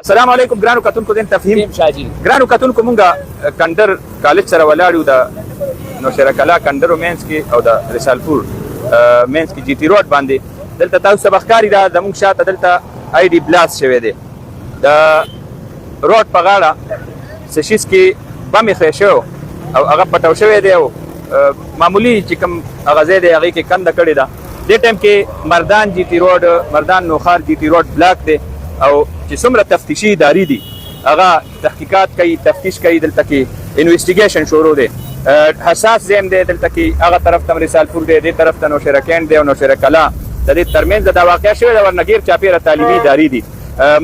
السلام علیکم ګرانو کتونکو دین تفهیم شاجي ګرانو کتونکو مونږه کندر کالج سره ولاړو د نوشیره کلا کندر مینس کې او د رسالپور مینس کې جی ټی روډ باندې دلته تاسو سبخکاری دا د مونږ شاته دلته آی ډي بلاست شوی دی د روډ په غاړه سشیس کې بم یې شو او هغه پټاو شوی دی او معمولی چې کوم هغه ځای دی هغې کې کنده کړې ده دې ټایم کې مردان جی ټي روډ مردان نوخار جی ټي روډ بلاک دی او چې څومره تفتیشي ادارې دي هغه تحقیقات کوي تفتیش کوي دلته کې انویسټیګیشن شروع دی حساس ځای دی دلته کې هغه طرف ته رسالپور دی دې طرف ته نوشیره کیند دی او نوشیره کلا د دې ترمنځ دا واقع شوی د ورنګیر چاپیره تعلیمي ادارې دي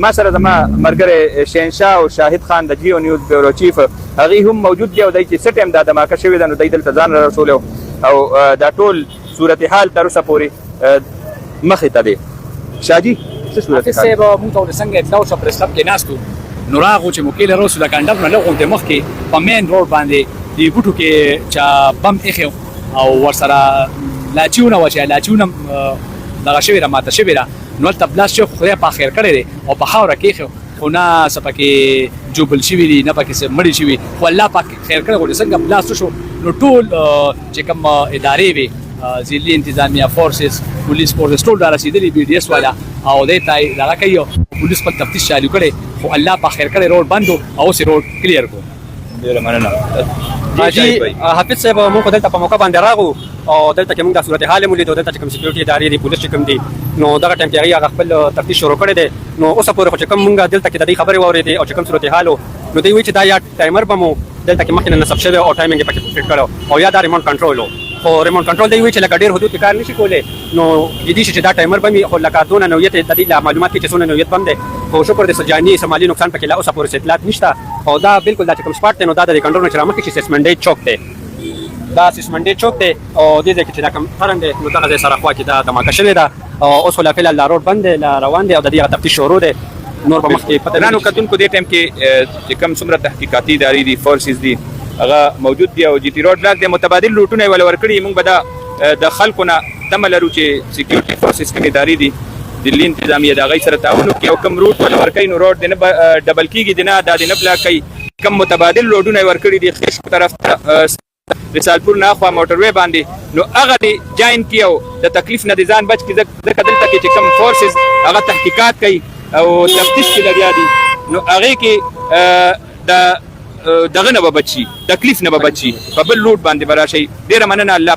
ما سره زما ملګری شهنشاه او شاهد خان د جیو نیوز بیورو چیف هغې هم موجود دي او دی چې څه ټایم دا دماکه شوې ده نو دی دلته ځان را رسولی او دا ټول صورتحال تر اوسه پورې مخې ته دی شاجي حافظ صاحب موږ ته څنګه اطلاع شوه پرس کلب کې ناستو نو راغو چې موکیل رسول کندر نه لغون ته مخکې په مین روډ باندې دی بوټو کې چا بم اخیو او ورسره لاچونه وچه لاچونه دغه شوی را ماته شوی را نو ته بلاس شو خدای په خیر کړی دی او په خاوره کې خو خو نه سپکه جوبل شوی دی نه پکې مړی شوی خو الله پاک خیر کړی غوډه څنګه بلاس شو نو ټول چې کوم ادارې وي ځلي انتظامیه فورسز پولیس فورسز ټول را رسیدلی بي ډي اس والا او دې تای دا کوي پولیس په تفتیش چالو کړي خو الله په خیر کړي روډ بندو او سي روډ کلیر کو ډیره مننه حاجی حافظ صاحب موږ دلته په موقع باندې راغو او دلته کې موږ د صورتحال مولید دلته چې کوم سکیورټي ادارې دي پولیس چې کوم دي نو دغه ټایم کې هغه خپل تفتیش شروع کړی دی نو اوس پورې خو چې کوم موږ دلته کې د دې خبرې واورېدې او چې کوم صورتحال نو دوی وایي چې دا یا ټایمر به مو دلته کې مخکې نه نصب شوی او ټایمینګ یې پکې فټ کړی او یا دا ریموټ کنټرول خو ریموټ کنټرول دی وایي چې لکه ډېر حدود کې کار نشي کولی نو جدي شي چې دا ټایمر به مې خو لکه دونه نوعیت د دې معلومات کې چې څونه نوعیت بم دی خو شکر د سجاني سمالي نقصان پکې لا اوسه پورې اطلاعات نشته او دا بالکل دا چې کوم سپاټ دی نو دا د کنټرول نه چې رامخکې چې سسمنډي چوک دی دا سسمنډي چوک دی او دې ځای کې چې دا کوم هرن دی نو دغه ځای سره خوا کې دا دماکه شوې ده او اوس خو لا فعلا لا روډ بند دی لا روان دی او د دې هغه تفتیش شروع دی نور به مخکې پته ګرانو کتونکو دې ټایم کې چې کوم څومره تحقیقاتي ادارې دي فورسز دي هغه موجود دي او جی ټي روډ بلاک دی متبادل روټونه یې ول ورکړي موږ به دا د خلکو نه تمه لرو چې سکیورټي فورسز کومې ادارې دي دلي انتظامیه د هغوی سره تعاون وکړي او کوم روټ ول ورکوي نو روډ دې نه ډبل کېږي دې نه دا دې نه بلاک کوي کوم متبادل روډونه یې ورکړي دي خشک طرف ته رسالپور نه اخوا موټروی باندې نو هغه دې جاین کړي او د تکلیف نه دې ځان بچ کړي ځکه دلته کې چې کوم فورسز هغه تحقیقات کوي او تفتیش کې لګیا دي نو هغې کې د دغه نه به بچي تکلیف نه به بچي په بل روټ باندې به راشئ ډېره مننه الله